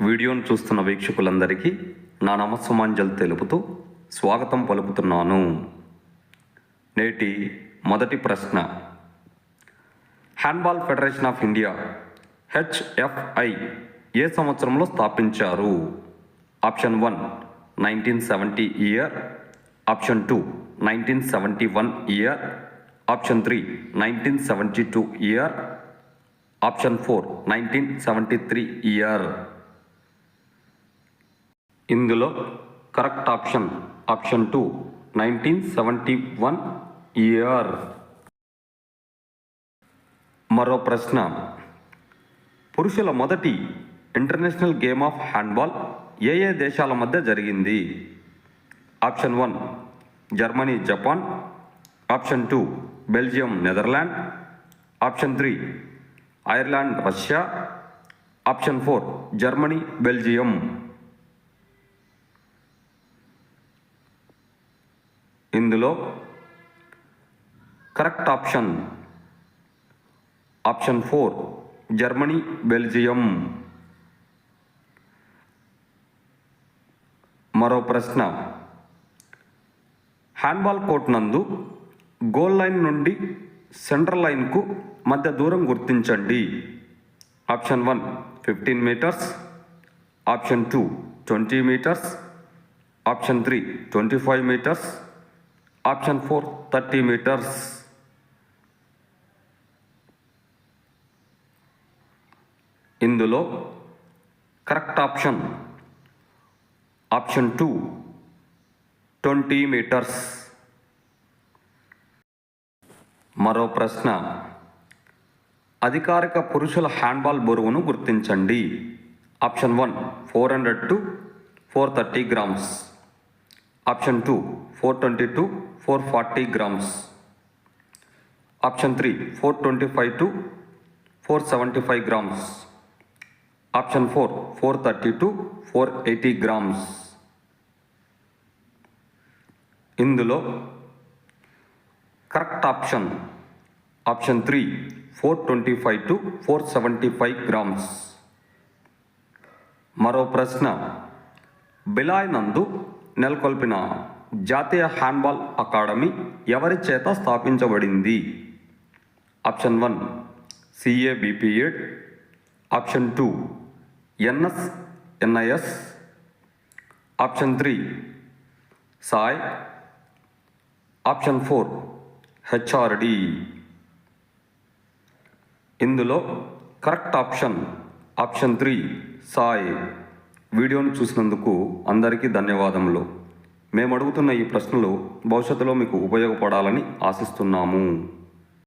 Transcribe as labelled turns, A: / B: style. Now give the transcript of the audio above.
A: వీడియోను చూస్తున్న వీక్షకులందరికీ నా నమస్సుమాంజలు తెలుపుతూ స్వాగతం పలుకుతున్నాను. నేటి మొదటి ప్రశ్న, handball federation of India HFI ఏ సంవత్సరంలో స్థాపించారు? Option 1 1970 year, option 2 1971 year, option 3 1972 year, option 4 1973 year. ఇందులో కరెక్ట్ ఆప్షన్ 2 1971 ఇయర్. మరో ప్రశ్న, పురుషుల మొదటి ఇంటర్నేషనల్ గేమ్ ఆఫ్ హ్యాండ్బాల్ ఏ దేశాల మధ్య జరిగింది? Option 1 Germany Japan, option 2 Belgium Netherland, option 3 Ireland Russia, option 4 Germany Belgium. ఇందులో కరెక్ట్ ఆప్షన్ 4 జర్మనీ బెల్జియం. మరో ప్రశ్న, హ్యాండ్బాల్ కోర్ట్ నందు గోల్ లైన్ నుండి సెంట్రల్ లైన్కు మధ్య దూరం గుర్తించండి. Option 1 15 metres, option 2 20 metres, option 3 25 metres, option 4 30 metres. ఇందులో కరెక్ట్ ఆప్షన్ 2 20 మీటర్స్. మరో ప్రశ్న, అధికారిక పురుషుల హ్యాండ్బాల్ బరువును గుర్తించండి. Option 1 400 to 430 grams, option 2 420 to 440 grams, option 3 425 to 475 grams, option 4 430 to 480 grams. ఇందులో కరెక్ట్ ఆప్షన్ 3 425 to 475 గ్రామ్స్. మరో ప్రశ్న, బిలాయ్ నందు నెలకొల్పిన జాతీయ హ్యాండ్బాల్ అకాడమీ ఎవరి చేత స్థాపించబడింది? Option 1 CABP8, option 2 NIS, option 3 Sai, option 4 HRD. ఇందులో కరెక్ట్ ఆప్షన్ 3 సాయ్. వీడియోను చూసినందుకు అందరికీ ధన్యవాదములు. మేము అడుగుతున్న ఈ ప్రశ్నలు భవిష్యత్తులో మీకు ఉపయోగపడాలని ఆశిస్తున్నాము.